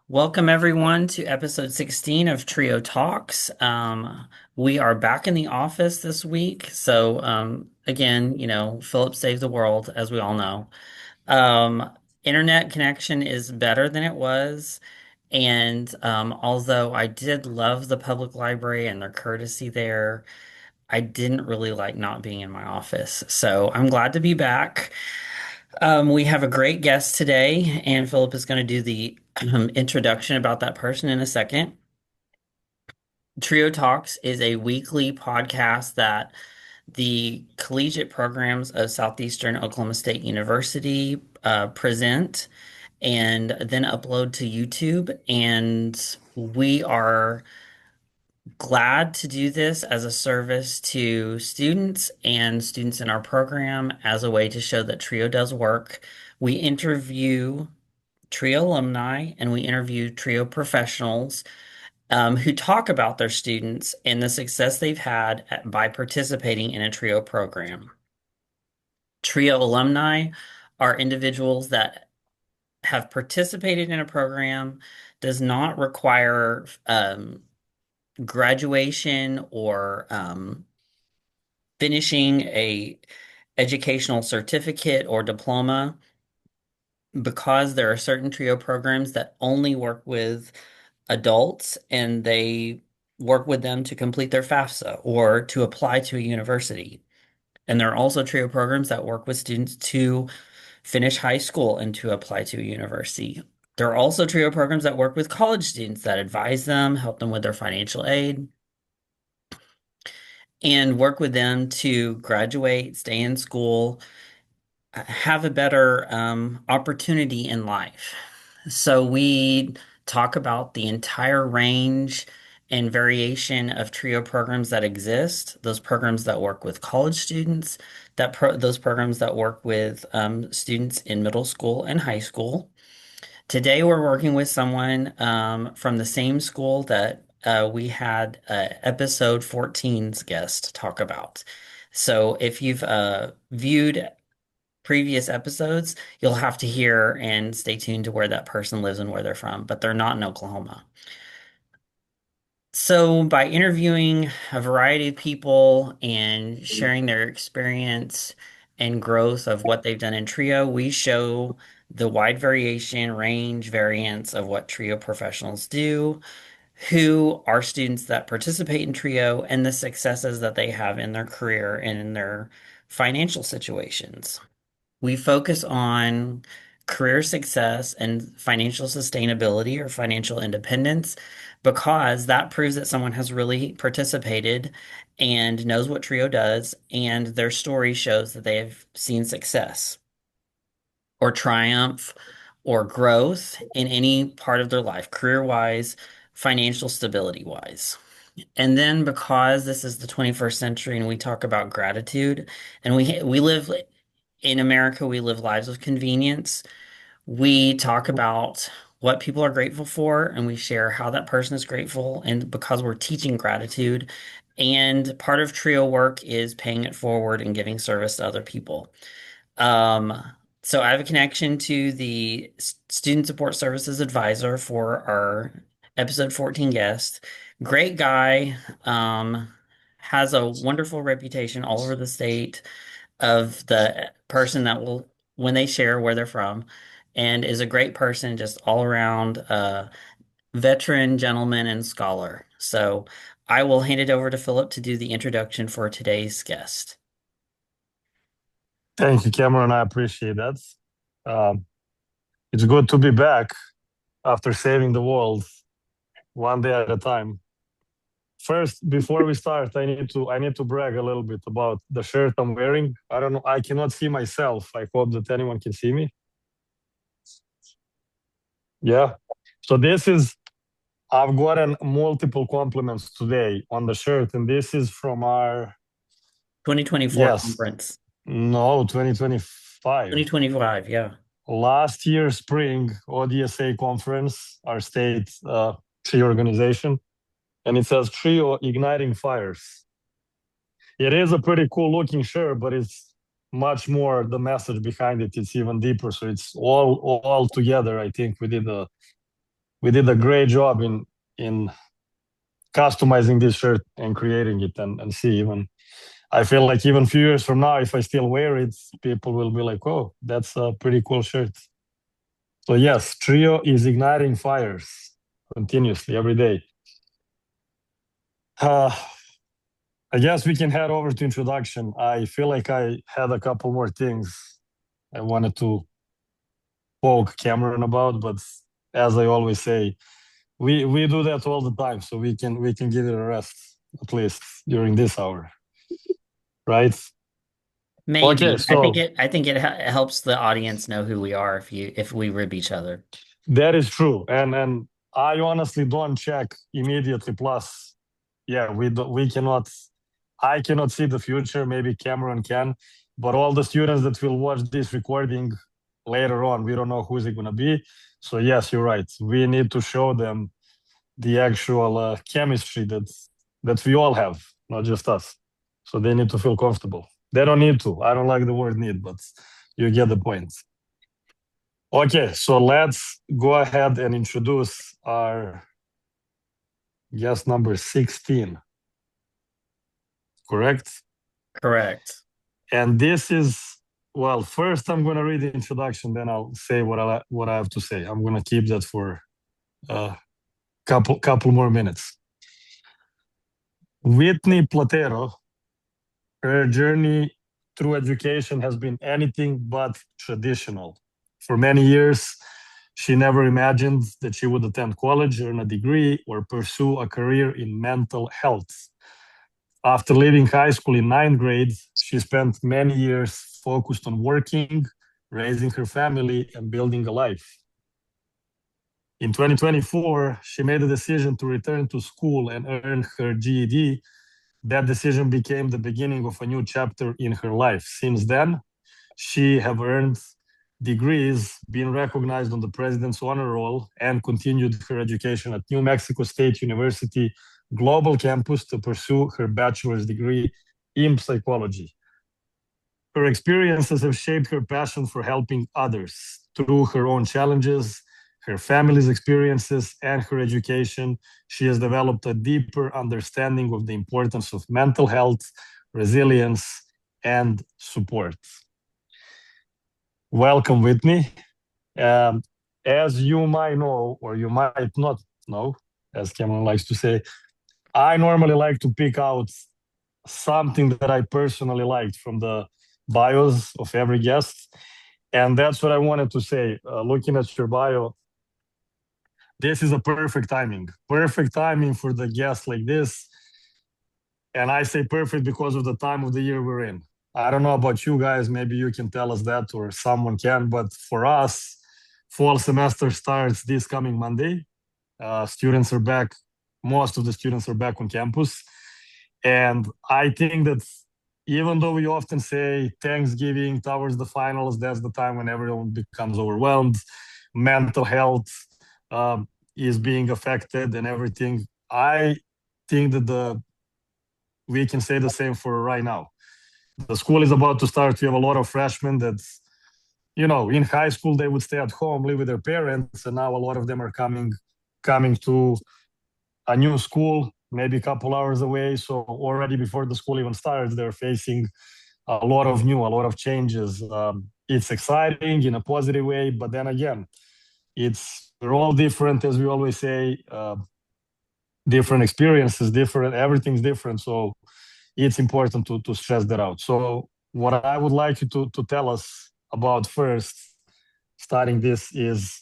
Welcome everyone to episode 16 of Trio Talks. We are back in the office this week. Again, Philip saved the world, as we all know. Internet connection is better than it was. Although I did love the public library and their courtesy there, I didn't really like not being in my office. So I'm glad to be back. We have a great guest today, and Philip is going to do the introduction about that person in a second. Trio Talks is a weekly podcast that the collegiate programs of Southeastern Oklahoma State University present and then upload to YouTube. And we are glad to do this as a service to students and students in our program as a way to show that Trio does work. We interview Trio alumni and we interview Trio professionals who talk about their students and the success they've had by participating in a Trio program. Trio alumni are individuals that have participated in a program, does not require graduation or finishing a educational certificate or diploma because there are certain Trio programs that only work with adults and they work with them to complete their FAFSA or to apply to a university. And there are also Trio programs that work with students to finish high school and to apply to a university. There are also Trio programs that work with college students that advise them, help them with their financial aid, and work with them to graduate, stay in school, have a better opportunity in life. So we talk about the entire range and variation of TRIO programs that exist, those programs that work with college students, those programs that work with students in middle school and high school. Today we're working with someone from the same school that we had episode 14's guest talk about. So if you've viewed previous episodes, you'll have to hear and stay tuned to where that person lives and where they're from, but they're not in Oklahoma. So, by interviewing a variety of people and sharing their experience and growth of what they've done in Trio, we show the wide variation, range, variance of what Trio professionals do, who are students that participate in Trio, and the successes that they have in their career and in their financial situations. We focus on career success and financial sustainability or financial independence because that proves that someone has really participated and knows what Trio does, and their story shows that they have seen success or triumph or growth in any part of their life, career-wise, financial stability-wise. And then because this is the 21st century and we talk about gratitude and we live in America, we live lives of convenience. We talk about what people are grateful for, and we share how that person is grateful. And because we're teaching gratitude, and part of Trio work is paying it forward and giving service to other people. Um, so I have a connection to the Student Support Services Advisor for our episode 14 guest. Great guy, has a wonderful reputation all over the state of the person that will, when they share where they're from, and is a great person, just all around veteran, gentleman, and scholar. So I will hand it over to Philip to do the introduction for today's guest. Thank you, Cameron. I appreciate that. Um, it's good to be back after saving the world one day at a time. First, before we start, I need to brag a little bit about the shirt I'm wearing. I don't know, I cannot see myself. I hope that anyone can see me. Yeah. So this is I've gotten multiple compliments today on the shirt, and this is from our 2024 yes, conference. no, 2025. 2025, yeah. Last year spring ODSA conference, our state tree organization, and it says Trio Igniting Fires. It is a pretty cool looking shirt, but it's much more the message behind it. It's even deeper. So it's all together. I think we did we did a great job in customizing this shirt and creating it, and see, even I feel like even a few years from now, if I still wear it, people will be like, oh, that's a pretty cool shirt. So yes, Trio is igniting fires continuously every day. uh, I guess we can head over to introduction. I feel like I had a couple more things I wanted to poke Cameron about, but as I always say, we do that all the time, so we can give it a rest at least during this hour, right? Okay, Maybe. so I think it helps the audience know who we are if we rib each other. that is true, and I honestly don't check immediately. Plus, yeah, we cannot. I cannot see the future. Maybe Cameron can, but all the students that will watch this recording later on, we don't know who's it gonna be. So yes, you're right. We need to show them the actual chemistry that we all have, not just us. So they need to feel comfortable. They don't need to. I don't like the word need, but you get the point. Okay, so let's go ahead and introduce our guest number 16, correct? Correct. And this is, well, first I'm going to read the introduction, then I'll say what I have to say. I'm going to keep that for a couple more minutes. Whitney Platero, her journey through education has been anything but traditional. For many years, she never imagined that she would attend college, earn a degree, or pursue a career in mental health. After leaving high school in ninth grade, she spent many years focused on working, raising her family, and building a life. In 2024, she made a decision to return to school and earn her GED. That decision became the beginning of a new chapter in her life. Since then, she have earned degrees, been recognized on the President's Honor Roll, and continued her education at New Mexico State University Global Campus to pursue her bachelor's degree in psychology. Her experiences have shaped her passion for helping others. Through her own challenges, her family's experiences, and her education, she has developed a deeper understanding of the importance of mental health, resilience, and support. Welcome, Whitney. Um, as you might know, or you might not know, as Cameron likes to say, I normally like to pick out something that I personally liked from the bios of every guest. And that's what I wanted to say. Looking at your bio, this is a perfect timing for the guest like this. And I say perfect because of the time of the year we're in. I don't know about you guys, maybe you can tell us that or someone can, but for us, fall semester starts this coming Monday. Students are back, most of the students are back on campus. And I think that even though we often say Thanksgiving towards the finals, that's the time when everyone becomes overwhelmed, mental health is being affected and everything. I think that we can say the same for right now. The school is about to start. We have a lot of freshmen that, in high school they would stay at home, live with their parents, and now a lot of them are coming to a new school, maybe a couple hours away. So already before the school even starts, they're facing a lot of changes. It's exciting in a positive way, but then again, we're all different, as we always say. Different experiences, different, everything's different. So it's important to stress that out. So what I would like you to tell us about first, starting this, is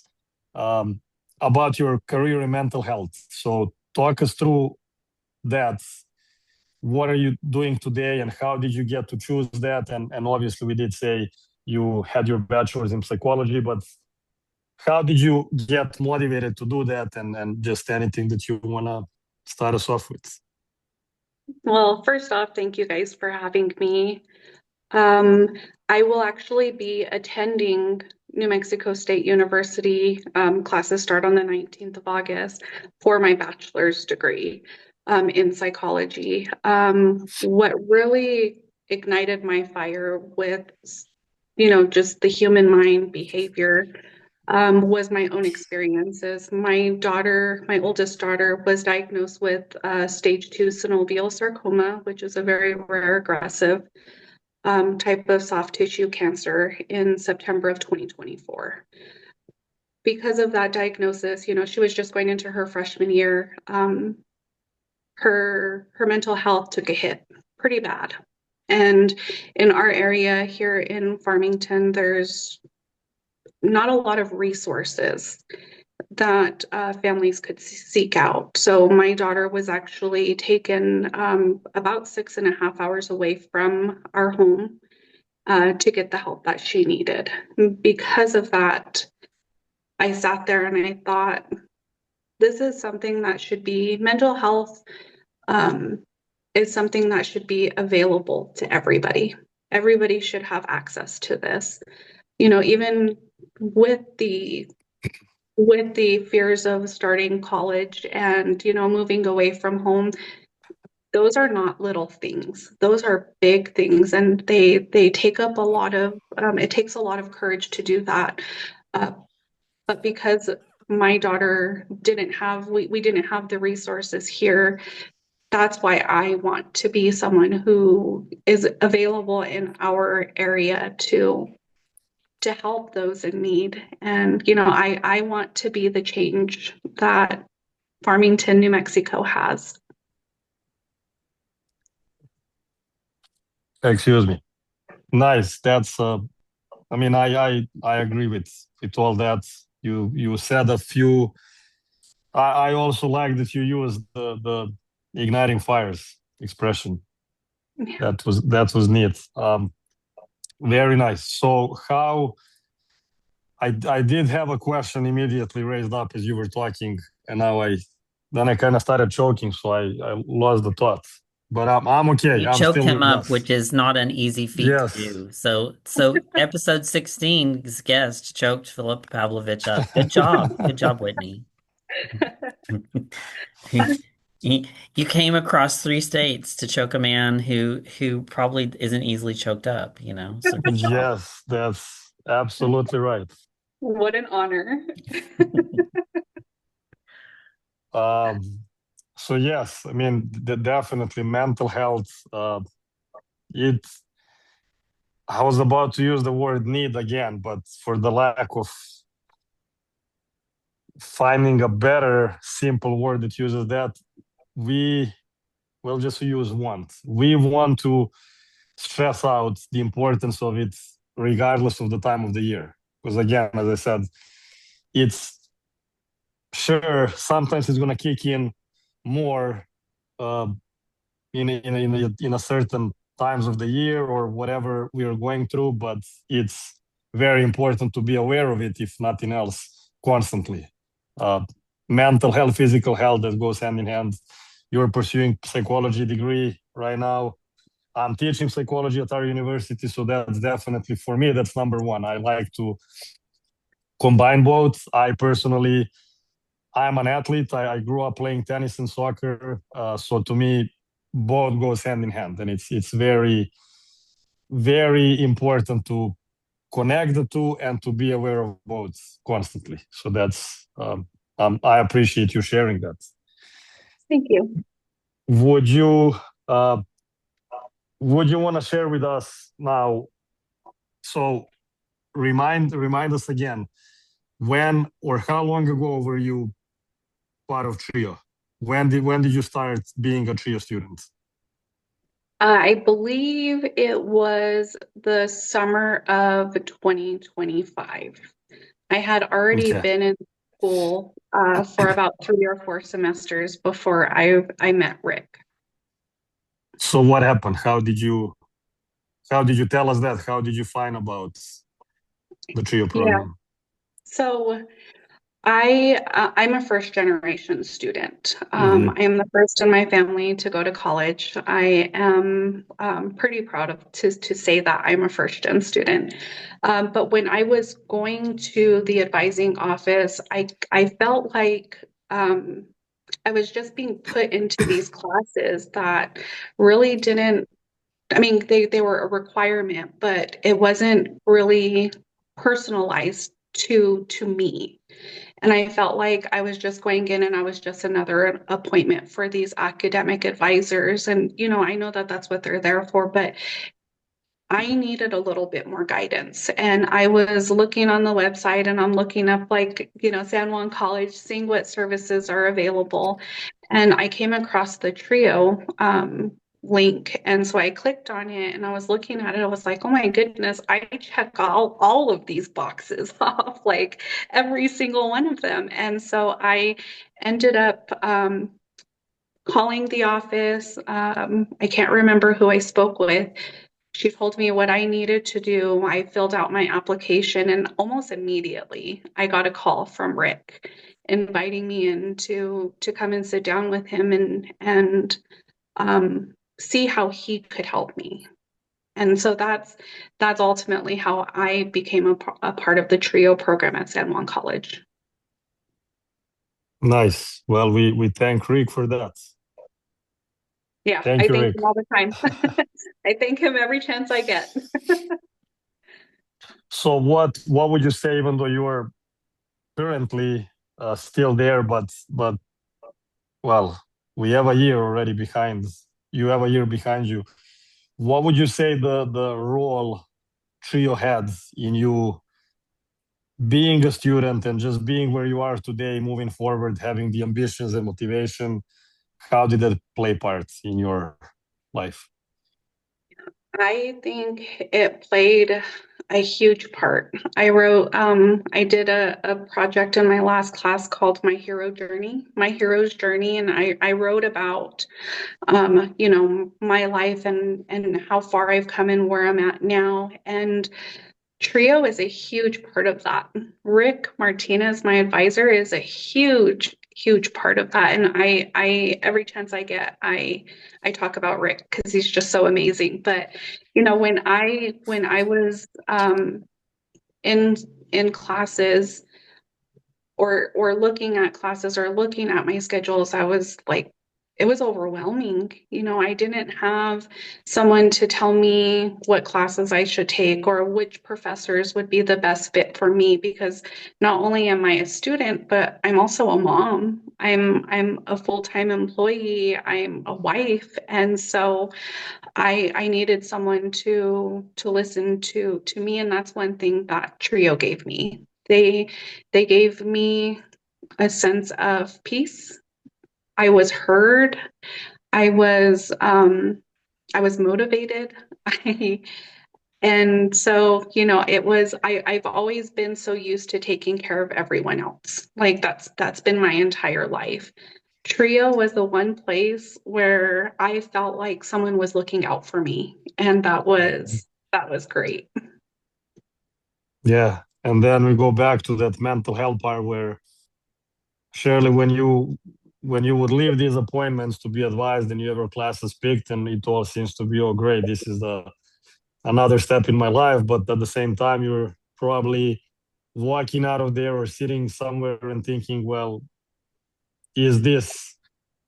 about your career in mental health. So talk us through that. What are you doing today, and how did you get to choose that? And obviously, we did say you had your bachelor's in psychology, but how did you get motivated to do that? And just anything that you want to start us off with. Well, first off, thank you guys for having me. Um, I will actually be attending New Mexico State University. Classes start on the 19th of August for my bachelor's degree in psychology. What really ignited my fire with, just the human mind behavior was my own experiences. My oldest daughter, was diagnosed with stage 2 synovial sarcoma, which is a very rare, aggressive type of soft tissue cancer in September of 2024. Because of that diagnosis, she was just going into her freshman year. Her mental health took a hit pretty bad. And in our area here in Farmington, there's not a lot of resources that families could seek out. So my daughter was actually taken about 6.5 hours away from our home to get the help that she needed. Because of that, I sat there and I thought, this is something that should be mental health um, is something that should be available to everybody. Everybody should have access to this. Even with the fears of starting college and moving away from home, those are not little things. Those are big things, and they take up a lot of it takes a lot of courage to do that. Uh, but because my daughter didn't have we didn't have the resources here, that's why I want to be someone who is available in our area to help those in need. And I want to be the change that Farmington, New Mexico has. Excuse me. Nice. That's I mean, I agree with all that. You said a few. I also like that you used the igniting fires expression. That was neat. Very nice. So how I did have a question immediately raised up as you were talking, and now I kind of started choking, so I lost the thought. But I'm okay. You I'm choked still him with up, us. which is not an easy feat to Yes. do. So episode 16's guest choked Philip Pavlovich up. Good job. Good job, Whitney. You came across 3 states to choke a man who probably isn't easily choked up. So good job. Yes, that's absolutely right. What an honor. Um, so yes, I mean, definitely mental health. It. I was about to use the word need again, but for the lack of finding a better, simple word that uses that, we will just use want. We want to stress out the importance of it, regardless of the time of the year. Because again, as I said, it's sure sometimes it's going to kick in more uh, in a certain times of the year or whatever we are going through, but it's very important to be aware of it, if nothing else, constantly. uh, Mental health, physical health, that goes hand in hand. You're pursuing psychology degree right now. I'm teaching psychology at our university, so that's definitely, for me, that's number one. I like to combine both. I'm an athlete. I grew up playing tennis and soccer. So to me, both goes hand in hand, and it's very, very important to connect the two and to be aware of both constantly. So that's I appreciate you sharing that. Thank you. Would you uh, would you want to share with us now? So remind us again, when or how long ago were you part of trio? When did you start being a trio student? I believe it was the summer of 2025. I had already Okay. been in school for about 3 or 4 semesters before I met Rick. So what happened? How did you tell us that? How did you find about the trio Yeah. program? So I'm a first generation student. Hmm. I am the first in my family to go to college. I am pretty proud of to say that I'm a first gen student. But when I was going to the advising office, I felt like I was just being put into these classes that really didn't. I mean, they were a requirement, but it wasn't really personalized to me. And I felt like I was just going in and I was just another appointment for these academic advisors. And, I know that that's what they're there for, but I needed a little bit more guidance. And I was looking on the website and I'm looking up, like, San Juan College, seeing what services are available. And I came across the Trio link. And so I clicked on it and I was looking at it. I was like, oh my goodness, I check all of these boxes off, like every single one of them. And so I ended up calling the office. I can't remember who I spoke with. She told me what I needed to do. I filled out my application, and almost immediately I got a call from Rick inviting me in to come and sit down with him and see how he could help me. And so that's ultimately how I became a part of the TRIO program at San Juan College. Nice. Well, we thank Rick for that. Yeah, Thank I you, thank Rick. him all the time. I thank him every chance I get. So what would you say, even though you are currently still there, but well, we have a year already behind. You have a year behind you. What would you say the role Trio had in you being a student and just being where you are today, moving forward, having the ambitions and motivation? How did that play part in your life? I think it played a huge part. I did a project in my last class called My Hero's Journey, and I wrote about, my life and how far I've come and where I'm at now. And Trio is a huge part of that. Rick Martinez, my advisor, is a huge, huge part of that. And I every chance I get, I talk about Rick because he's just so amazing. But when I was in in classes or looking at classes or looking at my schedules, I was like, it was overwhelming. I didn't have someone to tell me what classes I should take or which professors would be the best fit for me, because not only am I a student, but I'm also a mom. I'm a full-time employee. I'm a wife. And so I needed someone to listen to me, and that's one thing that Trio gave me. They gave me a sense of peace. I was heard. I was I was motivated. I and so, I've always been so used to taking care of everyone else. Like that's been my entire life. Trio was the one place where I felt like someone was looking out for me, and that was great. Yeah. And then we go back to that mental health part where surely when you would leave these appointments to be advised and you have your classes picked and it all seems to be, oh great, this is the another step in my life, but at the same time you're probably walking out of there or sitting somewhere and thinking, well, is this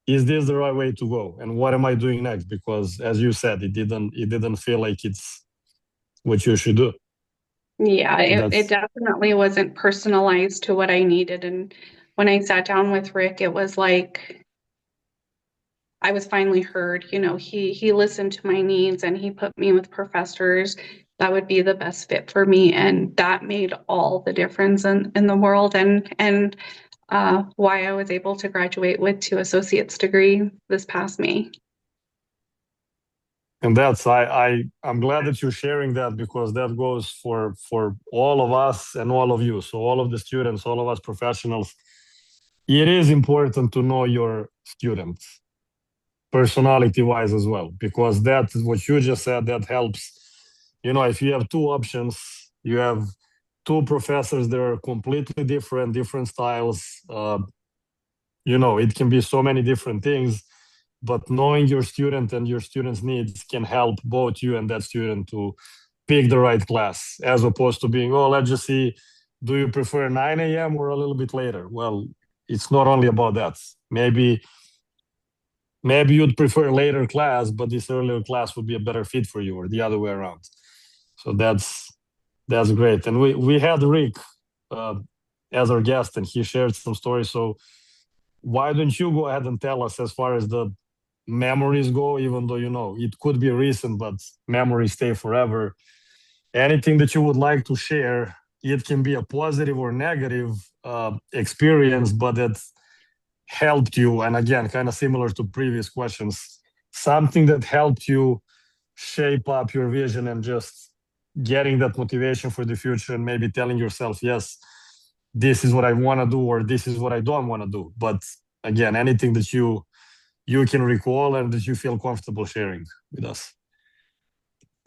the right way to go and what am I doing next? Because as you said, it didn't feel like it's what you should do. Yeah, it That's definitely wasn't personalized to what I needed. And when I sat down with Rick, it was like I was finally heard. He listened to my needs and he put me with professors that would be the best fit for me. And that made all the difference in the world, and why I was able to graduate with 2 associate's degree this past May. and that's I'm glad that you're sharing that because that goes for all of us and all of you. So all of the students, all of us professionals, it is important to know your students personality wise as well, because that's what you just said, that helps. If you have two options, you have two professors that are completely different styles. It can be so many different things, but knowing your student and your student's needs can help both you and that student to pick the right class, as opposed to being, oh, let's just see, do you prefer 9 a.m. or a little bit later? Well, it's not only about that. Maybe you'd prefer later class, but this earlier class would be a better fit for you, or the other way around. So that's great. And we had Rick. uh, as our guest, and he shared some stories. So why don't you go ahead and tell us as far as the memories go, even though it could be recent, but memories stay forever. Anything that you would like to share, it can be a positive or negative experience, but it helped you. And again, kind of similar to previous questions, something that helped you shape up your vision and just getting that motivation for the future and maybe telling yourself, yes, this is what I want to do, or this is what I don't want to do. But again, anything that you can recall and that you feel comfortable sharing with us.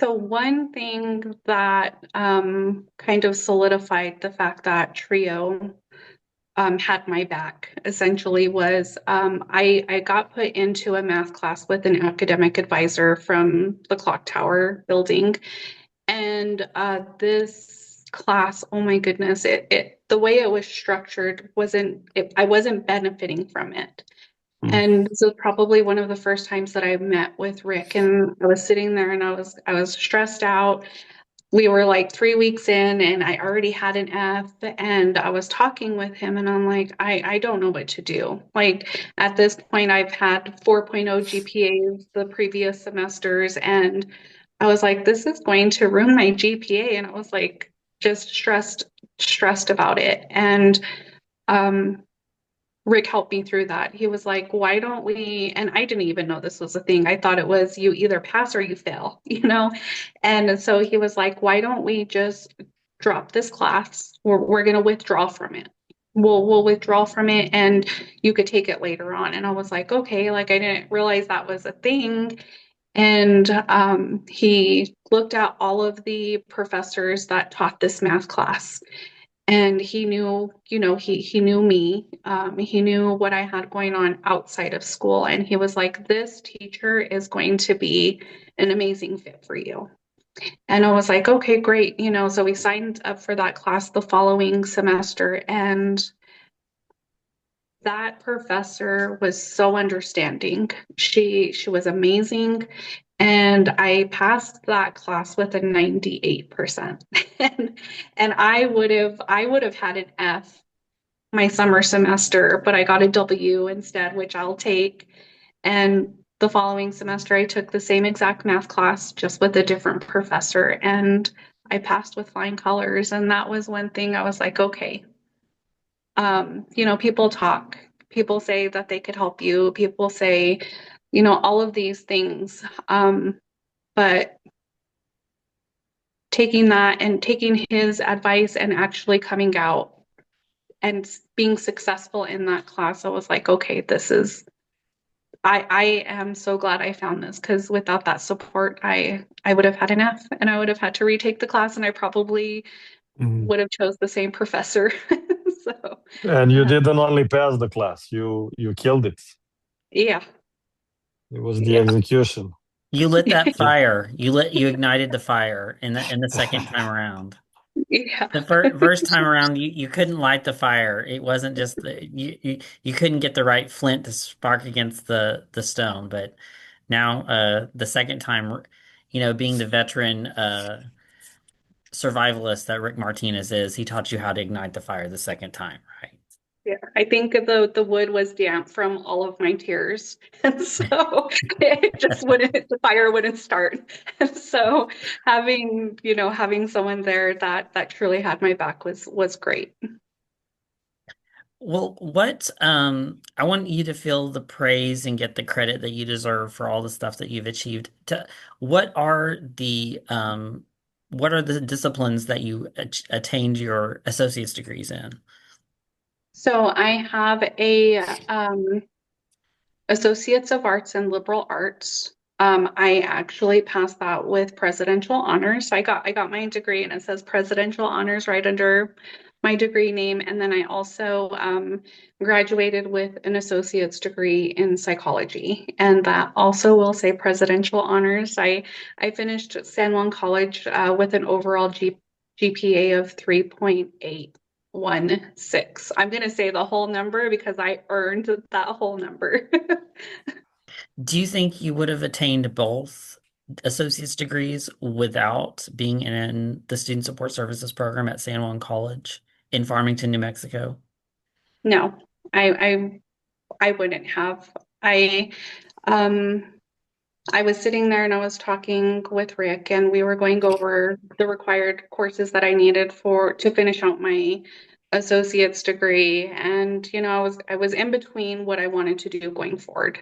So one thing that kind of solidified the fact that Trio had my back essentially was I got put into a math class with an academic advisor from the Clock Tower building. And this class, oh my goodness, the way it was structured I wasn't benefiting from it. Mm. And this was probably one of the first times that I met with Rick, and I was sitting there and I was stressed out. We were like 3 weeks in and I already had an F, and I was talking with him and I'm like, I don't know what to do. Like at this point I've had 4.0 GPAs the previous semesters, and I was like, this is going to ruin my GPA. And I was like just stressed about it. And um Rick helped me through that. He was like, why don't we? And I didn't even know this was a thing. I thought it was you either pass or you fail, you know? And so he was like, why don't we just drop this class? We're going to withdraw from it. We'll withdraw from it and you could take it later on. And I was like, okay, like I didn't realize that was a thing. And he looked at all of the professors that taught this math class, and he knew, he knew me. He knew what I had going on outside of school, and he was like, this teacher is going to be an amazing fit for you. And I was like, okay, great. So we signed up for that class the following semester, and that professor was so understanding. She was amazing. And I passed that class with a 98%. And I would have had an F my summer semester, but I got a W instead, which I'll take. And the following semester I took the same exact math class just with a different professor, and I passed with flying colors. And that was one thing I was like, okay, people talk. People say that they could help you. People say, all of these things. But taking that and taking his advice and actually coming out and being successful in that class, I was like, okay, I am so glad I found this, because without that support, I would have had an F and I would have had to retake the class, and I probably Mhm. would have chose the same professor. So, And you uh, didn't only pass the class, you killed it. yeah, It was the yeah, execution. You lit that Yeah. fire. You ignited the fire in the second time around. yeah. The first time around, you couldn't light the fire. It wasn't just you couldn't get the right flint to spark against the stone. But now, the second time, being the veteran survivalist that Rick Martinez is, he taught you how to ignite the fire the second time, right? Yeah, I think the wood was damp from all of my tears, and so it just wouldn't, the fire wouldn't start. And so having someone there that truly had my back was great. Well, I want you to feel the praise and get the credit that you deserve for all the stuff that you've achieved. What are the disciplines that you attained your associate's degrees in? So I have a Associates of Arts in Liberal Arts. I actually passed that with presidential honors. I got my degree and it says presidential honors right under my degree name. And then I also graduated with an associate's degree in psychology, and that also will say presidential honors. I finished San Juan College with an overall GPA of 3.816. I'm going to say the whole number because I earned that whole number. Do you think you would have attained both associate's degrees without being in the Student Support Services program at San Juan College? in Farmington, New Mexico? No, I I I wouldn't have. Um I was sitting there and I was talking with Rick, and we were going over the required courses that I needed for to finish out my associate's degree. And I was in between what I wanted to do going forward.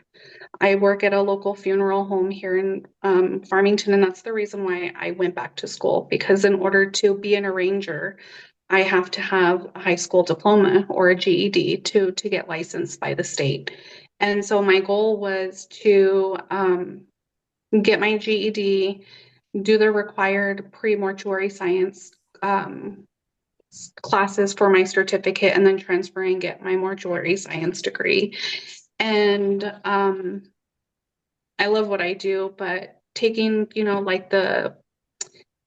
I work at a local funeral home here in Farmington, and that's the reason why I went back to school, because in order to be an arranger, I have to have a high school diploma or a GED to get licensed by the state. And so my goal was to get my GED, do the required pre-mortuary science um, classes for my certificate, and then transfer and get my mortuary science degree. And I love what I do, but taking, like the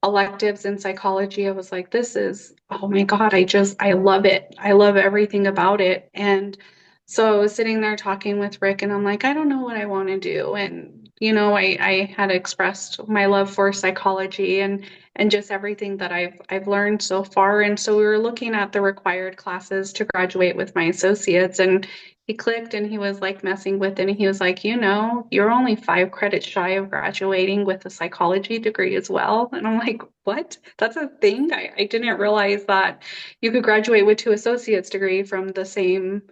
electives in psychology, I was like, this is, oh my God, I love it. I love everything about it. And so I was sitting there talking with Rick, and I'm like, I don't know what I want to do. And, I had expressed my love for psychology and just everything that I've learned so far. And so we were looking at the required classes to graduate with my associates, and he clicked and he was like messing with it. And he was like, you're only 5 credits shy of graduating with a psychology degree as well. And I'm like, what? That's a thing? I didn't realize that you could graduate with 2 associate's degree from the same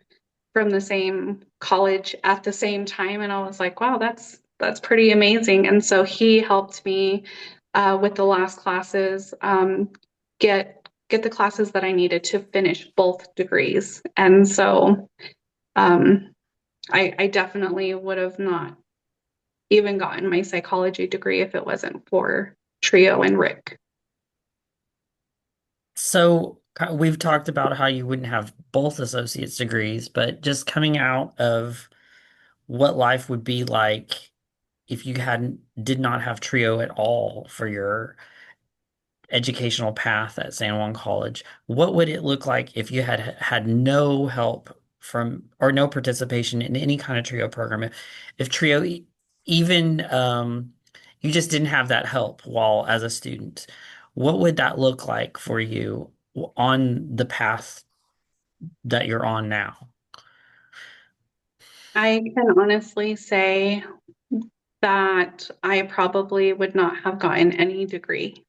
college at the same time. And I was like, wow, that's pretty amazing. And so he helped me with the last classes, get the classes that I needed to finish both degrees. And so um, I definitely would have not even gotten my psychology degree if it wasn't for Trio and Rick. So we've talked about how you wouldn't have both associate's degrees, but just coming out of what life would be like if you hadn't did not have Trio at all for your educational path at San Juan College, what would it look like if you had had no help from or no participation in any kind of Trio program? If Trio even you just didn't have that help while as a student, what would that look like for you on the path that you're on now? I can honestly say that I probably would not have gotten any degree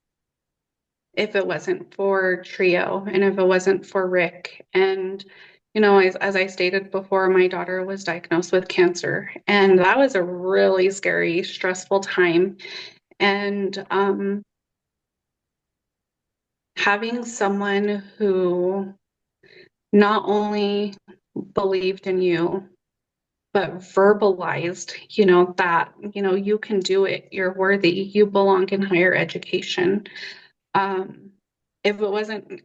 if it wasn't for Trio and if it wasn't for Rick. And, as I stated before, my daughter was diagnosed with cancer, and that was a really scary, stressful time. And having someone who not only believed in you, but verbalized, that, you can do it, you're worthy, you belong in higher education. Um, if it wasn't,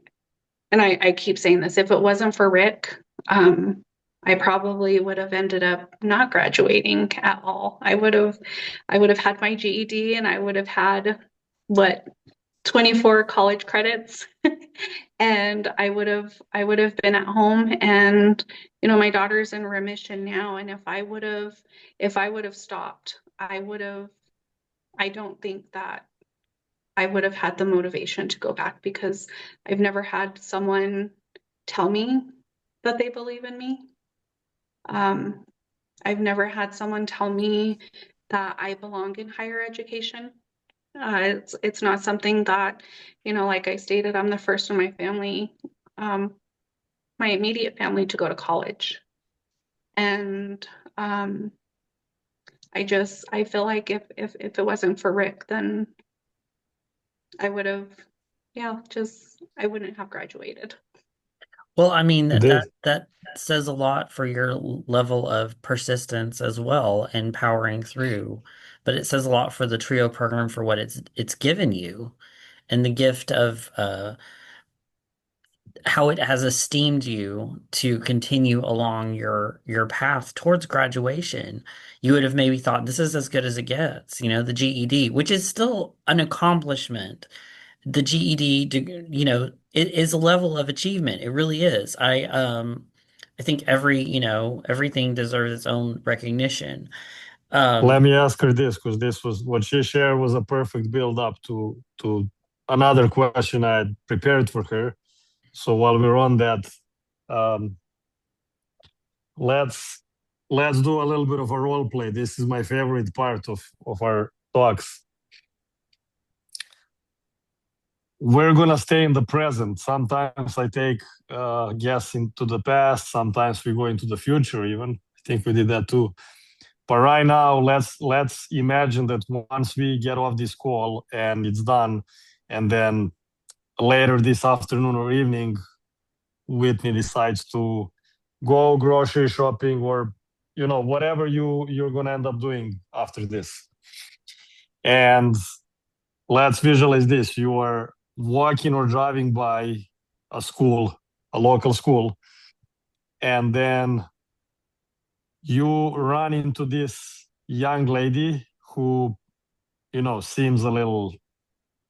and I keep saying this, if it wasn't for Rick, I probably would have ended up not graduating at all. I would have had my GED, and I would have had what 24 college credits. And I would have been at home, and my daughter's in remission now. And if I would have stopped, I don't think that I would have had the motivation to go back, because I've never had someone tell me that they believe in me. Um, I've never had someone tell me that I belong in higher education. It's not something that, like I stated, I'm the first in my family, um, my immediate family, to go to college. And I feel like if it wasn't for Rick, then I would have, yeah, just I wouldn't have graduated. Well, I mean This that says a lot for your level of persistence as well and powering through. But it says a lot for the Trio program for what it's given you and the gift of how it has esteemed you to continue along your path towards graduation. You would have maybe thought this is as good as it gets, the GED, which is still an accomplishment. The GED, it is a level of achievement. It really is. I think everything deserves its own recognition. Let Um, me ask her this, because this was what she shared was a perfect build up to another question I had prepared for her. So while we're on that, um, let's do a little bit of a role play. This is my favorite part of our talks. We're gonna stay in the present. Sometimes I take guess into the past. Sometimes we go into the future. Even I think we did that too. But right now, let's imagine that once we get off this call and it's done, and then later this afternoon or evening, Whitney decides to go grocery shopping or whatever you're gonna end up doing after this. And let's visualize this: you are walking or driving by a school, a local school, and then you run into this young lady who seems a little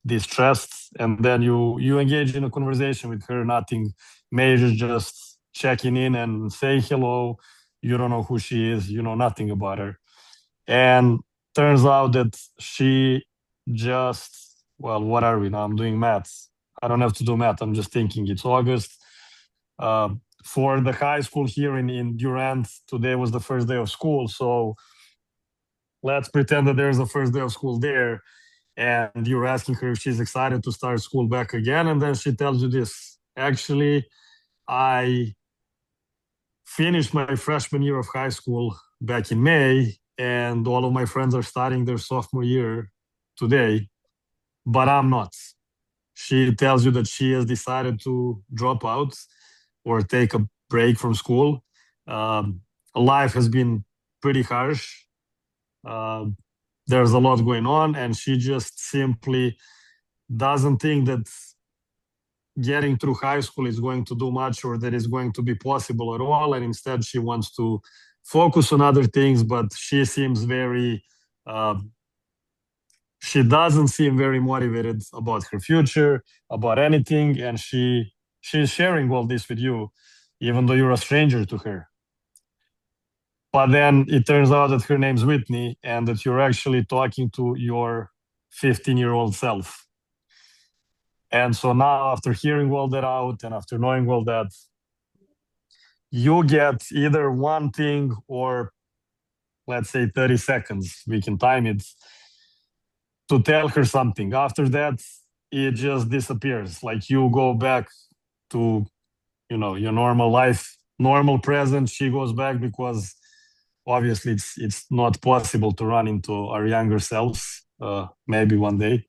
distressed, and then you engage in a conversation with her. Nothing major, just checking in and say hello. You don't know who she is, you know nothing about her, and turns out that she just, well, what are we now? I'm doing maths. I don't have to do math. I'm just thinking it's August. uh, for the high school here in Durant, today was the first day of school, so let's pretend that there's a first day of school there, and you're asking her if she's excited to start school back again, and then she tells you this: actually, I finished my freshman year of high school back in May, and all of my friends are starting their sophomore year today, but I'm not. She tells you that she has decided to drop out or take a break from school. um, Life has been pretty harsh. uh, there's a lot going on, and she just simply doesn't think that getting through high school is going to do much, or that is going to be possible at all. And instead, she wants to focus on other things, but uh, she doesn't seem very motivated about her future, about anything. And she's sharing all this with you, even though you're a stranger to her. But then it turns out that her name's Whitney, and that you're actually talking to your 15-year-old self. And so now, after hearing all that out and after knowing all that, you get either one thing, or let's say 30 seconds, we can time it, to tell her something. After that, it just disappears. Like, you go back to your normal life, normal present. She goes back, because obviously it's not possible to run into our younger selves, maybe one day.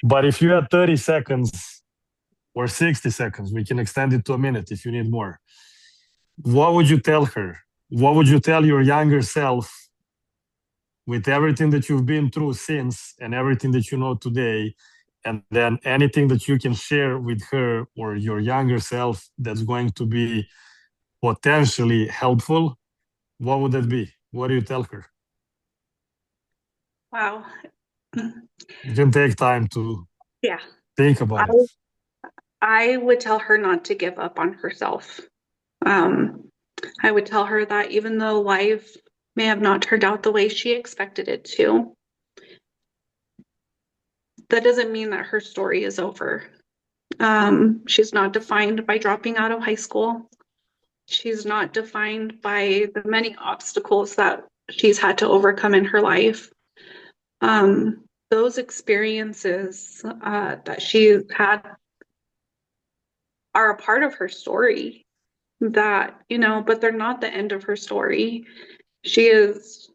But if you had 30 seconds or 60 seconds, we can extend it to a minute if you need more. What would you tell her? What would you tell your younger self, with everything that you've been through since and everything that you know today, and then anything that you can share with her or your younger self that's going to be potentially helpful? What would that be? What do you tell her? Wow. You can take time to Yeah. think I, about it. I would tell her not to give up on herself. Um, I would tell her that even though life may have not turned out the way she expected it to, that doesn't mean that her story is over. She's not defined by dropping out of high school. She's not defined by the many obstacles that she's had to overcome in her life. Those experiences that she had are a part of her story, that, but they're not the end of her story. She is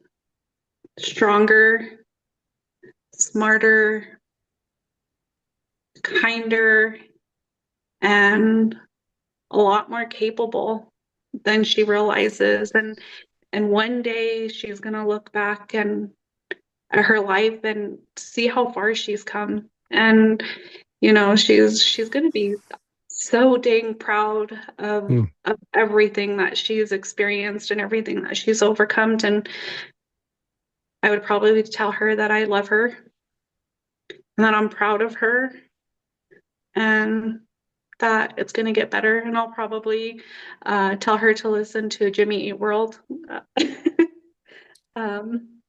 stronger, smarter, kinder, and a lot more capable than she realizes. And one day she's gonna look back and at her life and see how far she's come. And she's gonna be so dang proud Hmm. of everything that she's experienced and everything that she's overcome. And I would probably tell her that I love her and that I'm proud of her, and that it's going to get better. And I'll probably tell her to listen to Jimmy Eat World. um,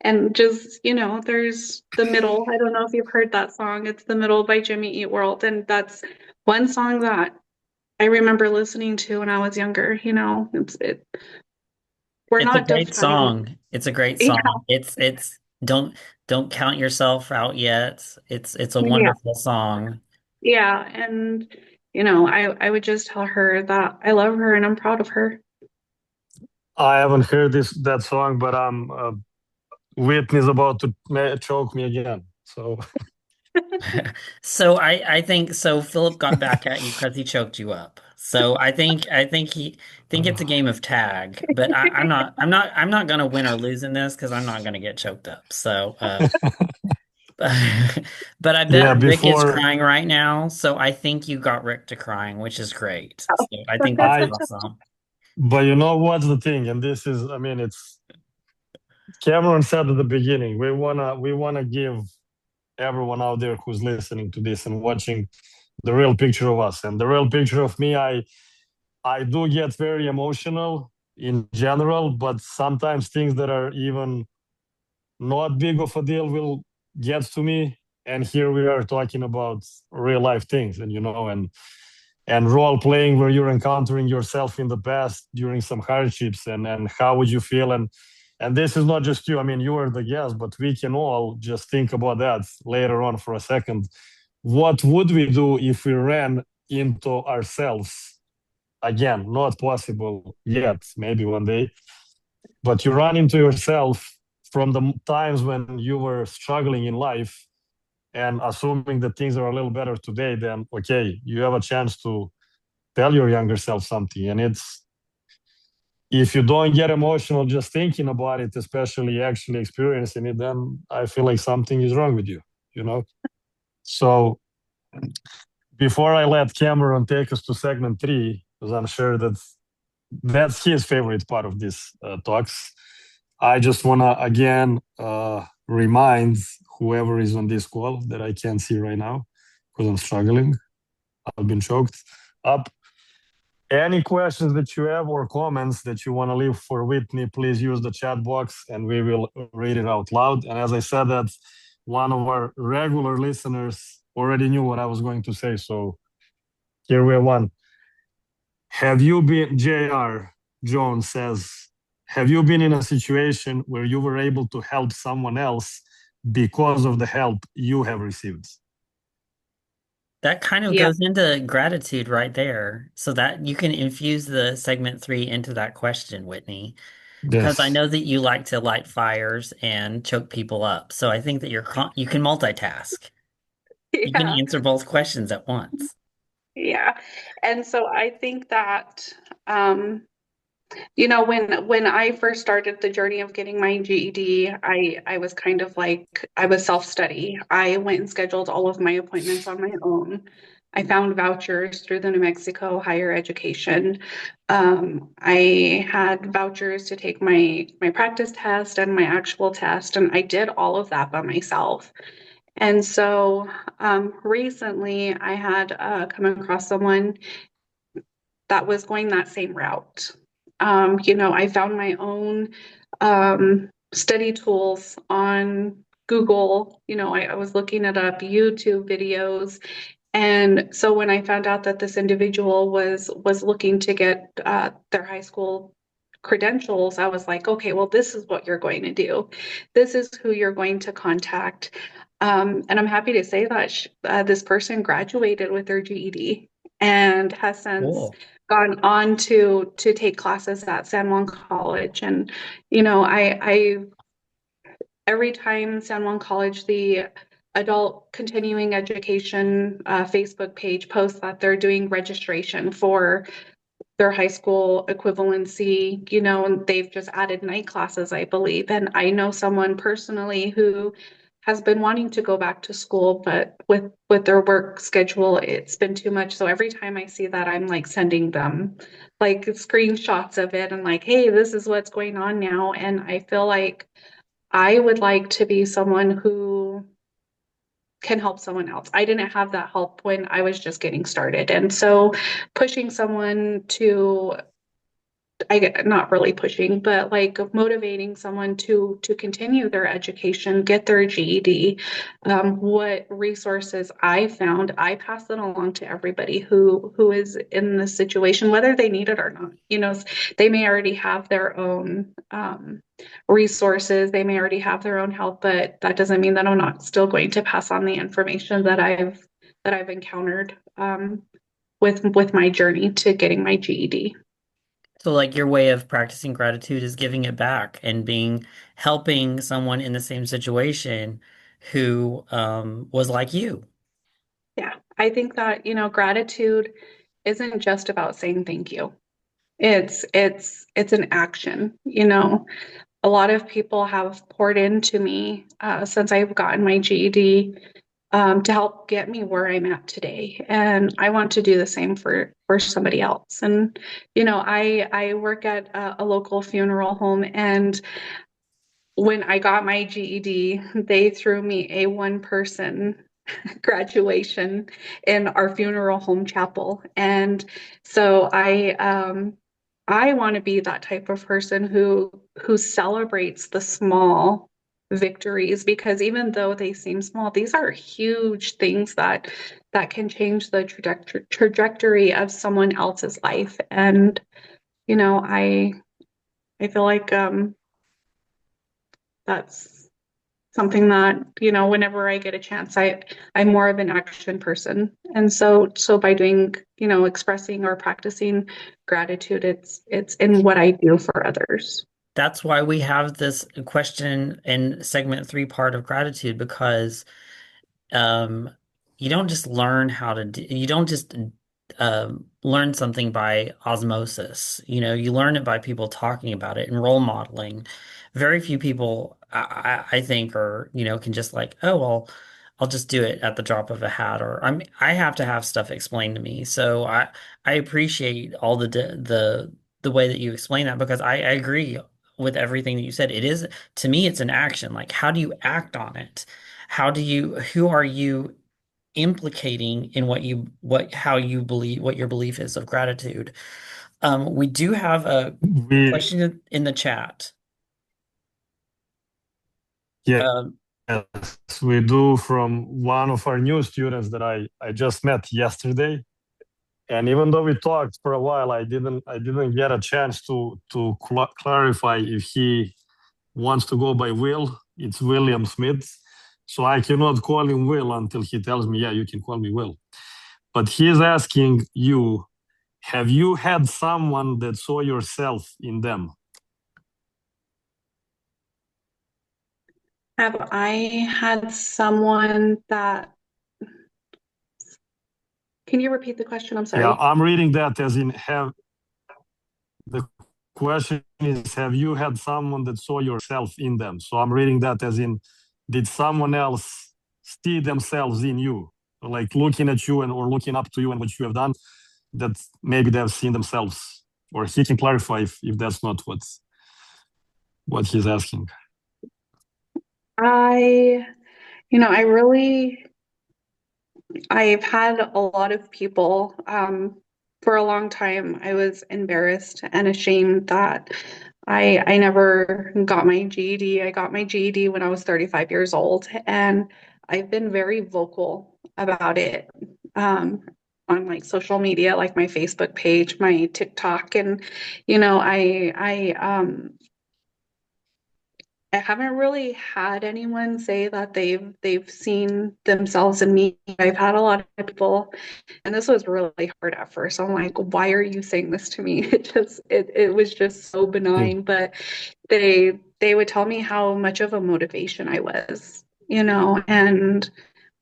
and just, there's The Middle. I don't know if you've heard that song. It's The Middle by Jimmy Eat World. And that's One song that I remember listening to when I was younger, we're It's a not great defined. song. It's a great Yeah, song. It's don't count yourself out yet. It's a yeah, wonderful song. yeah. And I would just tell her that I love her and I'm proud of her. I haven't heard that song, but Whitney's about to choke me again. So So I think so Philip got back at you because he choked you up. So I think he think it's a game of tag, but I'm not gonna win or lose in this because I'm not gonna get choked up. So but I bet yeah, Rick is before crying right now, so I think you got Rick to crying, which is great. So I think that's I, awesome. but you know what's the thing, and this is, I mean, it's Cameron said at the beginning, we wanna give everyone out there who's listening to this and watching the real picture of us and the real picture of me. I do get very emotional in general, but sometimes things that are even not big of a deal will get to me. And here we are talking about real life things, and role playing where you're encountering yourself in the past during some hardships, and how would you feel, and this is not just you. I mean, you are the guest, but we can all just think about that later on for a second. What would we do if we ran into ourselves again? Not possible yet, maybe one day, but you run into yourself from the times when you were struggling in life, and assuming that things are a little better today, then okay, you have a chance to tell your younger self something. And it's, if you don't get emotional just thinking about it, especially actually experiencing it, then I feel like something is wrong with you. So before I let Cameron take us to segment 3, because I'm sure that's his favorite part of this talks, I just want to again remind whoever is on this call that I can't see right now because I'm struggling. I've been choked up. Any questions that you have or comments that you want to leave for Whitney, please use the chat box and we will read it out loud. And as I said, that one of our regular listeners already knew what I was going to say. So here we are one. Have you been, JR Jones says, have you been in a situation where you were able to help someone else because of the help you have received? That kind of Yeah, goes into gratitude right there. So that you can infuse the segment 3 into that question, Whitney, because I Yes. know that you like to light fires and choke people up. So I think that you can multitask. You can yeah, answer both questions at once. yeah. And so I think that um, when I first started the journey of getting my GED, I was kind of like I was self-study. I went and scheduled all of my appointments on my own. I found vouchers through the New Mexico Higher Education. I had vouchers to take my practice test and my actual test, and I did all of that by myself. And so recently, I had come across someone that was going that same route. I found my own study tools on Google. I was looking it up, YouTube videos. And so when I found out that this individual was looking to get their high school credentials, I was like, okay, well, this is what you're going to do. This is who you're going to contact. And I'm happy to say that this person graduated with their GED and has since Cool. gone on to take classes at San Juan College. And I every time San Juan College, the adult continuing education Facebook page posts that they're doing registration for their high school equivalency, and they've just added night classes, I believe. And I know someone personally who has been wanting to go back to school, but with their work schedule, it's been too much. So every time I see that, I'm like sending them like screenshots of it and like, hey, this is what's going on now. And I feel like I would like to be someone who can help someone else. I didn't have that help when I was just getting started. And so pushing someone to not really pushing, but like motivating someone to continue their education, get their GED. What resources I found, I pass it along to everybody who is in this situation, whether they need it or not. You know, they may already have their own resources, they may already have their own help, but that doesn't mean that I'm not still going to pass on the information that I've encountered with my journey to getting my GED. So like your way of practicing gratitude is giving it back and being helping someone in the same situation who was like you. Yeah, I think that, you know, gratitude isn't just about saying thank you. It's an action, you know. A lot of people have poured into me since I've gotten my GED to help get me where I'm at today, and I want to do the same for somebody else. And you know, I work at a local funeral home, and when I got my GED, they threw me a one person graduation in our funeral home chapel. And so I want to be that type of person who celebrates the small victories, because even though they seem small, these are huge things that can change the trajectory of someone else's life. And you know, I feel like that's something that, you know, whenever I get a chance, I'm more of an action person. And so by doing, you know, expressing or practicing gratitude, it's in what I do for others. That's why we have this question in segment three part of gratitude because um, you don't just learn how to do, you don't just learn something by osmosis. You know, you learn it by people talking about it and role modeling. Very few people, I think, are, you know, can just like, oh, well, I'll just do it at the drop of a hat, or I have to have stuff explained to me. So I appreciate all the way that you explain that because I agree with everything that you said. It is, to me, it's an action. Like, how do you act on it? Who are you implicating in how you believe, what your belief is of gratitude? We do have a We question in the chat. Yes, Um, we do from one of our new students that I just met yesterday. And even though we talked for a while, I didn't get a chance to clarify if he wants to go by Will. It's William Smith. So I cannot call him Will until he tells me, yeah, you can call me Will. But he is asking you, have you had someone that saw yourself in them? Have I had someone that, can you repeat the question? I'm Yeah, sorry. I'm reading that as in have the question is, have you had someone that saw yourself in them? So I'm reading that as in, did someone else see themselves in you? Like looking at you and or looking up to you and what you have done, that maybe they've seen themselves. Or he can clarify if that's not what he's asking. I, you know, I've had a lot of people, for a long time, I was embarrassed and ashamed that I never got my GED. I got my GED when I was 35 years old, and I've been very vocal about it, on like social media, like my Facebook page, my TikTok, and you know, I haven't really had anyone say that they've seen themselves in me. I've had a lot of people, and this was really hard at first. I'm like, why are you saying this to me? It was just so Mm. benign, but they would tell me how much of a motivation I was, you know, and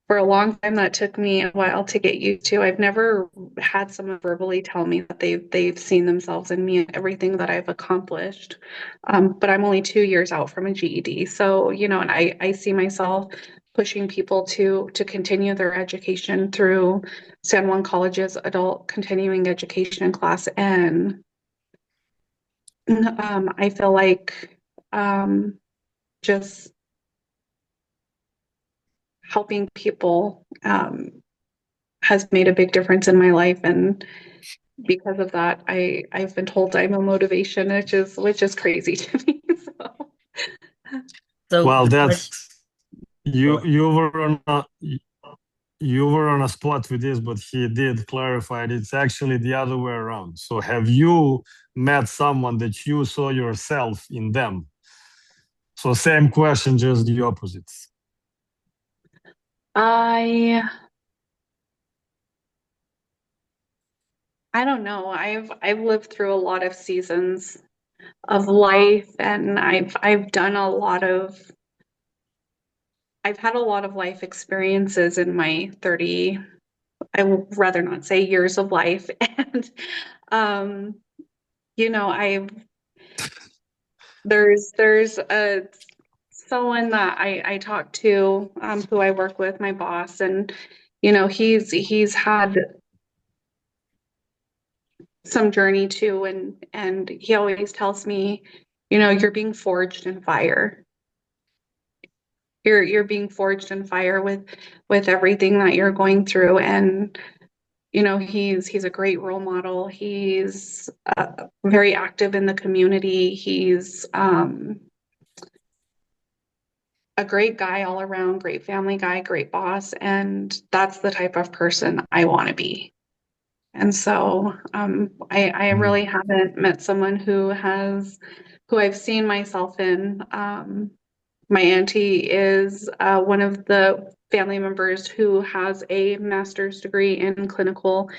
for a long time that took me a while to get used to. I've never had someone verbally tell me that they've seen themselves in me and everything that I've accomplished. But I'm only 2 years out from a GED, so you know, and I see myself pushing people to continue their education through San Juan College's adult continuing education class, and I feel like just helping people has made a big difference in my life, and because of that, I've been told I'm a motivation, which is crazy to me. So, So Well, the question, that's you. You were on a spot with this, but he did clarify it. It's actually the other way around. So, have you met someone that you saw yourself in them? So, same question, just the opposites. I I don't know. I've lived through a lot of seasons of life, and I've had a lot of life experiences in my 30, I would rather not say years of life. And um, I've there's a someone that I talk to, who I work with, my boss, and he's had some journey too, and he always tells me, you're being forged in fire. You're being forged in fire with everything that you're going through. And he's a great role model. He's very active in the community. He's a great guy all around, great family guy, great boss, and that's the type of person I want to be. And so I Mm. really haven't met someone who I've seen myself in. My auntie is one of the family members who has a master's degree in clinical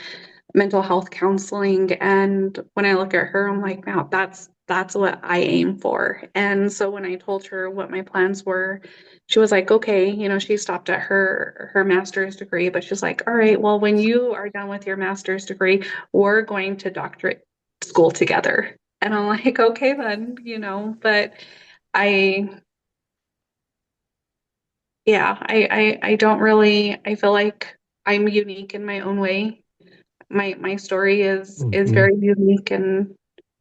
mental health counseling. And when I look at her, I'm like, wow, that's what I aim for. And so when I told her what my plans were, she was like, okay, she stopped at her master's degree, but she's like, all right, well, when you are done with your master's degree, we're going to doctorate school together. And I'm like, okay, then, but I, yeah, I don't really, I feel like I'm unique in my own way. My story is Mhm. very unique, and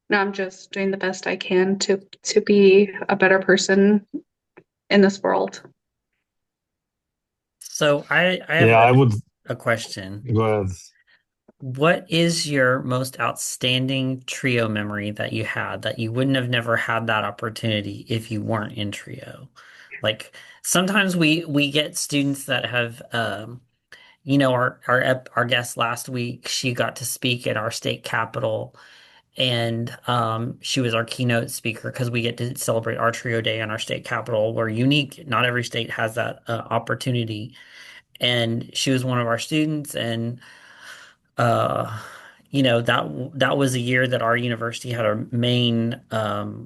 now I'm just doing the best I can to be a better person in this world. so I have Yeah, I would a question. go ahead. What is your most outstanding trio memory that you had that you wouldn't have never had that opportunity if you weren't in trio? Like sometimes we get students that have our guest last week, she got to speak at our state capitol, and she was our keynote speaker because we get to celebrate our trio day on our state capitol. We're unique. Not every state has that opportunity. And she was one of our students, and uh, that was a year that our university had a main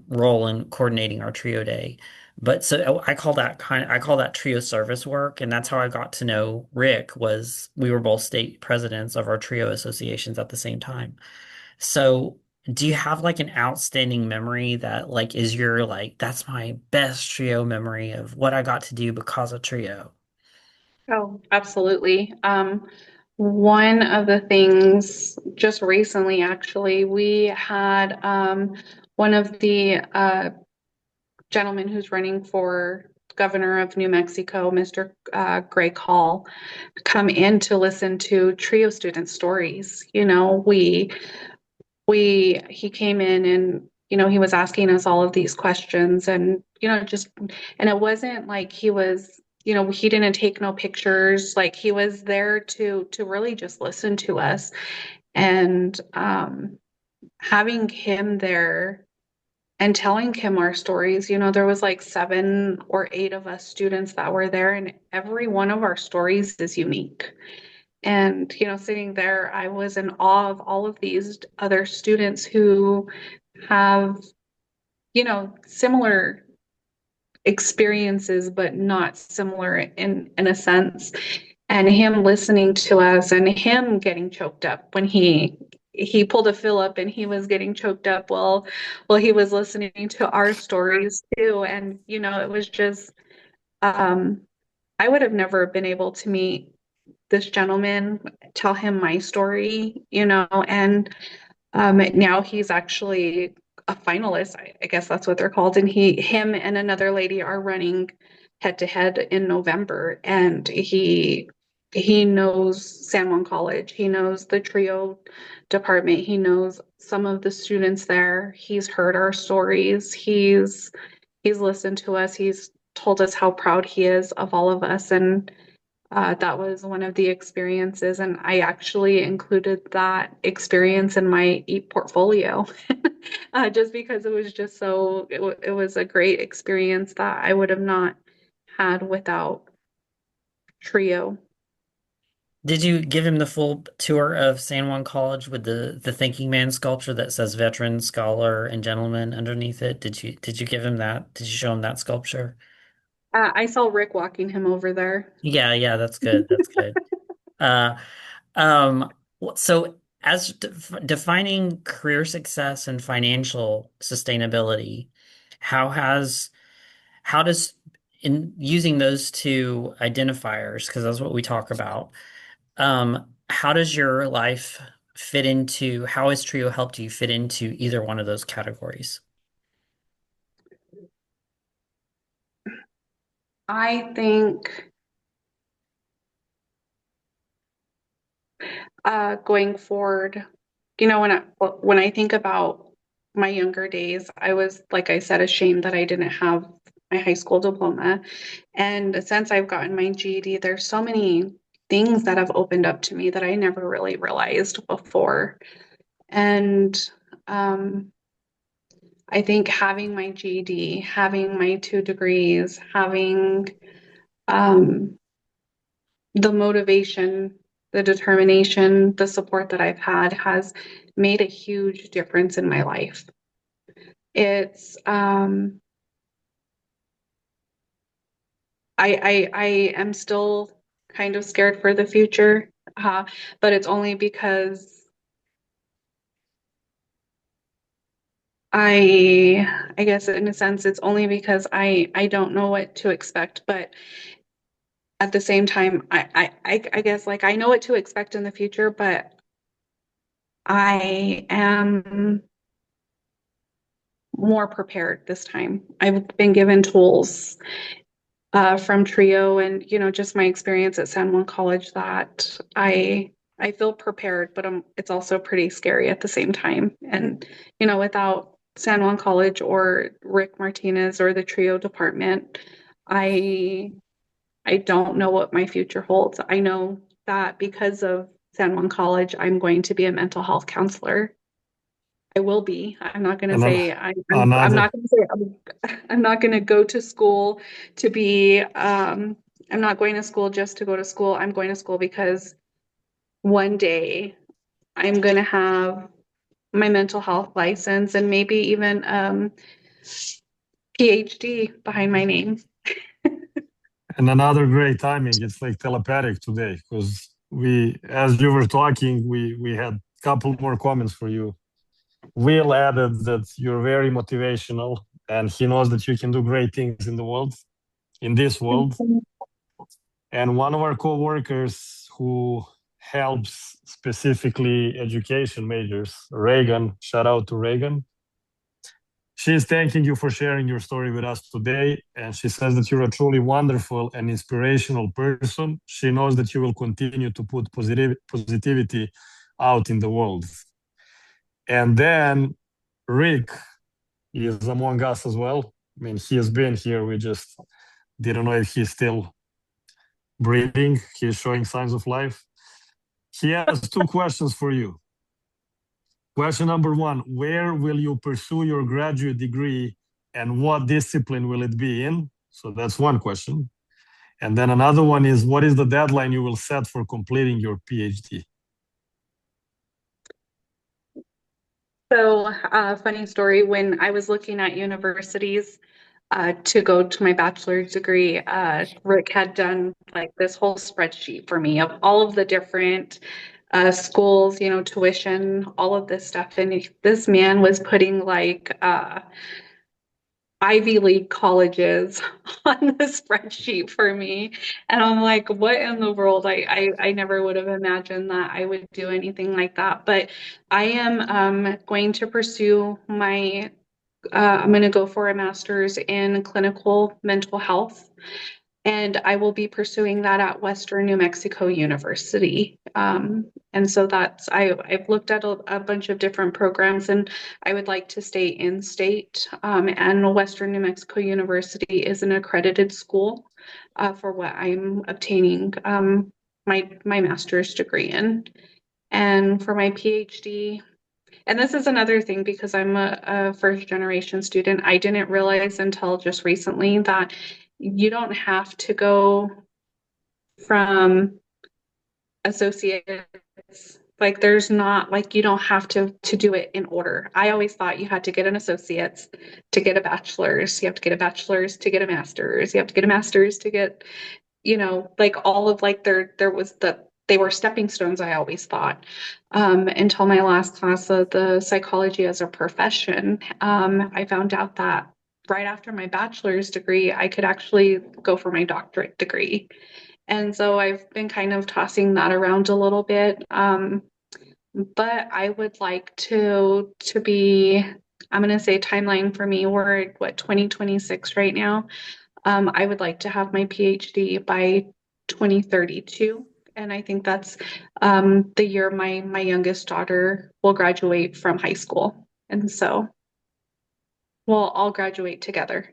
role in coordinating our trio day. But so I call that trio service work, and that's how I got to know Rick. Was we were both state presidents of our trio associations at the same time. So do you have like an outstanding memory that like is your like that's my best trio memory of what I got to do because of trio? Oh, absolutely. One of the things just recently, actually, we had one of the gentlemen who's running for governor of New Mexico, Mr. Greg Hall, come in to listen to trio student stories. He came in, and he was asking us all of these questions, and just, and it wasn't like he didn't take no pictures. Like, he was there to really just listen to us. And having him there and telling him our stories, there was like 7 or 8 of us students that were there, and every one of our stories is unique. And, sitting there, I was in awe of all of these other students who have, similar experiences, but not similar in a sense. And him listening to us, and him getting choked up when he pulled a Philip and he was getting choked up while he was listening to our stories too. And, it was just, um, I would have never been able to meet this gentleman, tell him my story, and now he's actually a finalist. I guess that's what they're called. And him and another lady are running head to head in November. And he knows San Juan College. He knows the trio department. He knows some of the students there. He's heard our stories. He's listened to us. He's told us how proud he is of all of us. And that was one of the experiences. And I actually included that experience in my portfolio just because it was just it was a great experience that I would have not had without trio. Did you give him the full tour of San Juan College with the thinking man sculpture that says veteran, scholar, and gentleman underneath it? Did you give him that? Did you show him that sculpture? I saw Rick walking him over there. Yeah, yeah, that's good. That's good. Uh, so as defining career success and financial sustainability, how has how does in using those two identifiers, because that's what we talk about, how does your life fit into, how has Trio helped you fit into either one of those categories? I think going forward, when I think about my younger days, I was, like I said, ashamed that I didn't have my high school diploma. And since I've gotten my GED, there's so many things that have opened up to me that I never really realized before. And um, I think having my GED, having my 2 degrees, having um, the motivation, the determination, the support that I've had has made a huge difference in my life. It's I am still kind of scared for the future, but it's only because I guess in a sense it's only because I don't know what to expect, but at the same time I guess like I know what to expect in the future, but I am more prepared this time. I've been given tools from Trio and just my experience at San Juan College that I feel prepared, but it's also pretty scary at the same time. And without San Juan College or Rick Martinez or the Trio department, I I don't know what my future holds. I know that because of San Juan College, I'm going to be a mental health counselor. I will be. I'm not going to And then say I'm another not going to say I'm not going to go to school to be I'm not going to school just to go to school. I'm going to school because one day I'm going to have my mental health license and maybe even PhD behind my name. and another great timing. It's like telepathic today because as you were talking, we had a couple more comments for you. Will added that you're very motivational, and he knows that you can do great things in this world. And one of our co-workers who helps specifically education majors, Reagan, shout out to Reagan. She's thanking you for sharing your story with us today. And she says that you're a truly wonderful and inspirational person. She knows that you will continue to put positivity out in the world. And then Rick is among us as well. I mean, he has been here. We just didn't know if he's still breathing. He's showing signs of life. He has 2 questions for you. Question number 1, where will you pursue your graduate degree and what discipline will it be in? So that's one question. And then another one is, what is the deadline you will set for completing your PhD? So, funny story, when I was looking at universities to go to my bachelor's degree, Rick had done like this whole spreadsheet for me of all of the different schools, tuition, all of this stuff. And this man was putting like Ivy League colleges on the spreadsheet for me. And I'm like, what in the world? I never would have imagined that I would do anything like that. But I am going to pursue I'm going to go for a master's in clinical mental health. and I will be pursuing that at Western New Mexico University. And so I've looked at a bunch of different programs, and I would like to stay in state. And Western New Mexico University is an accredited school for what I'm obtaining my master's degree in. And for my PhD, and this is another thing because I'm a first generation student, I didn't realize until just recently that you don't have to go from associates. Like there's not like you don't have to do it in order. I always thought you had to get an associate's to get a bachelor's. You have to get a bachelor's to get a master's. You have to get a master's to get, like all of like there was they were stepping stones, I always thought, until my last class of the psychology as a profession. I found out that right after my bachelor's degree, I could actually go for my doctorate degree. And so I've been kind of tossing that around a little bit. But I would like to be, I'm going to say timeline for me, we're at what, 2026 right now. I would like to have my PhD by 2032. And I think that's the year my youngest daughter will graduate from high school. And so we'll all graduate together.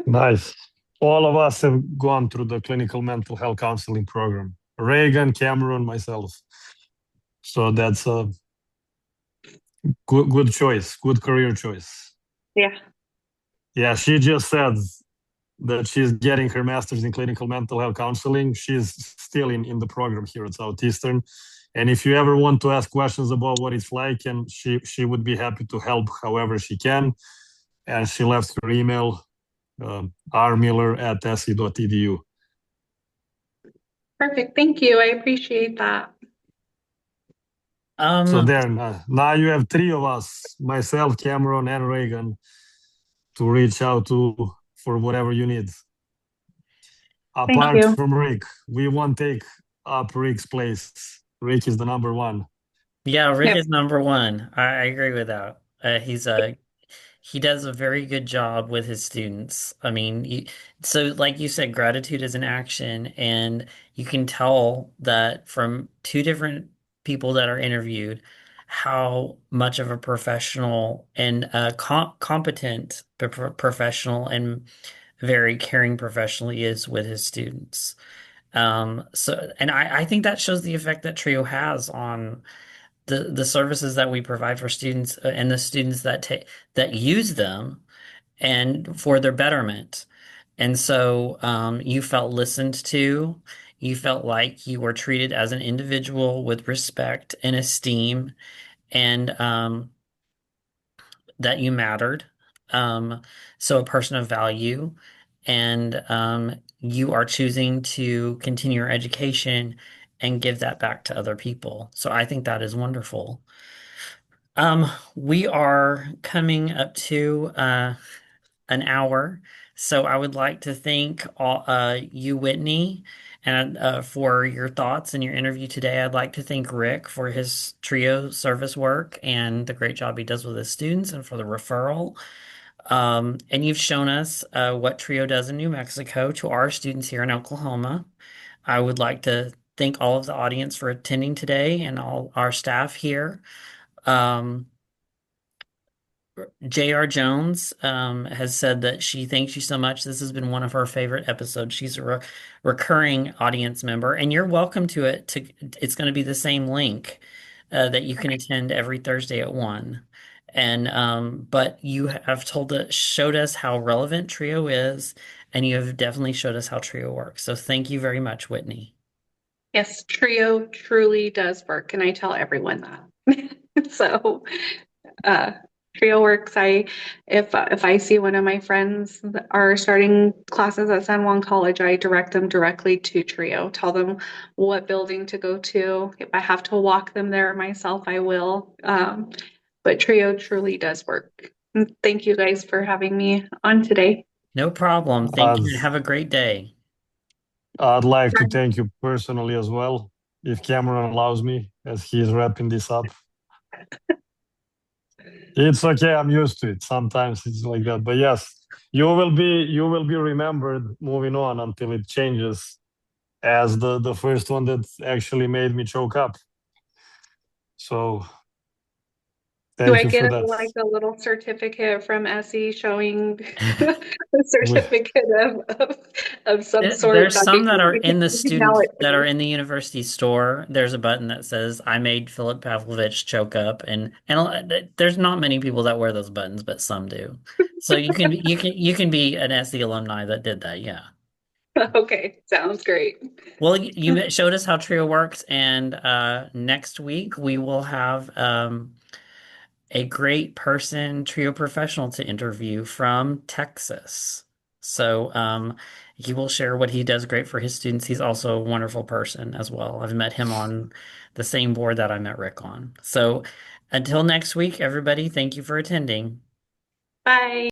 Nice. All of us have gone through the clinical mental health counseling program. Reagan, Cameron, myself. So that's a good choice, good career choice. Yeah. Yeah, she just said that she's getting her master's in clinical mental health counseling. She's still in the program here at Southeastern. And if you ever want to ask questions about what it's like, and she would be happy to help however she can. And she left her email, rmiller@se.edu. Perfect. Thank you. I appreciate that. So Um, there, now you have three of us, myself, Cameron, and Reagan, to reach out to for whatever you need. Thank Apart you. from Rick, we won't take up Rick's place. Rick is the number one. yeah, Rick Yep. is number one. I agree with that. He does a very good job with his students. I mean, so like you said, gratitude is an action, and you can tell that from two different people that are interviewed how much of a professional and competent professional and very caring professional he is with his students. And I think that shows the effect that Trio has on the services that we provide for students and the students that use them and for their betterment. And so you felt listened to. You felt like you were treated as an individual with respect and esteem, and that you mattered. Um, so a person of value, and you are choosing to continue your education and give that back to other people. So I think that is wonderful. We are coming up to an hour, so I would like to thank you, Whitney, and for your thoughts and your interview today. I'd like to thank Rick for his trio service work and the great job he does with his students and for the referral. And you've shown us what Trio does in New Mexico to our students here in Oklahoma. I would like to thank all of the audience for attending today and all our staff here. Um, J.R. Jones has said that she thanks you so much. This has been one of her favorite episodes. She's a recurring audience member, and you're welcome to it. It's going to be the same link that you can attend every Thursday at 1. And but you have showed us how relevant Trio is, and you have definitely showed us how Trio works. So thank you very much, Whitney. Yes, Trio truly does work, and I tell everyone that. So, uh, Trio works. If I see one of my friends that are starting classes at San Juan College, I direct them directly to Trio. Tell them what building to go to. If I have to walk them there myself, I will. But Trio truly does work. And thank you guys for having me on today. No problem. Thank you, and As have a great day. I'd like to thank you personally as well, if Cameron allows me, as he's wrapping this up. It's okay. I'm used to it. Sometimes it's like that. But yes, you will be remembered moving on until it changes as the first one that actually made me choke up. So Do thank I you get for that. like a little certificate from Essie showing a certificate of some sort There's that some that are you in the can mail student it to that are me? in the university store. There's a button that says "I made Philip Pavlovich choke up," and there's not many people that wear those buttons, but some do. So you can be an SE alumni that did that. Yeah. Okay, sounds great. Well, you showed us how Trio works, and next week we will have a great person, trio professional to interview from Texas. So he will share what he does great for his students. He's also a wonderful person as well. I've met him on the same board that I met Rick on. So until next week, everybody, thank you for attending. Bye.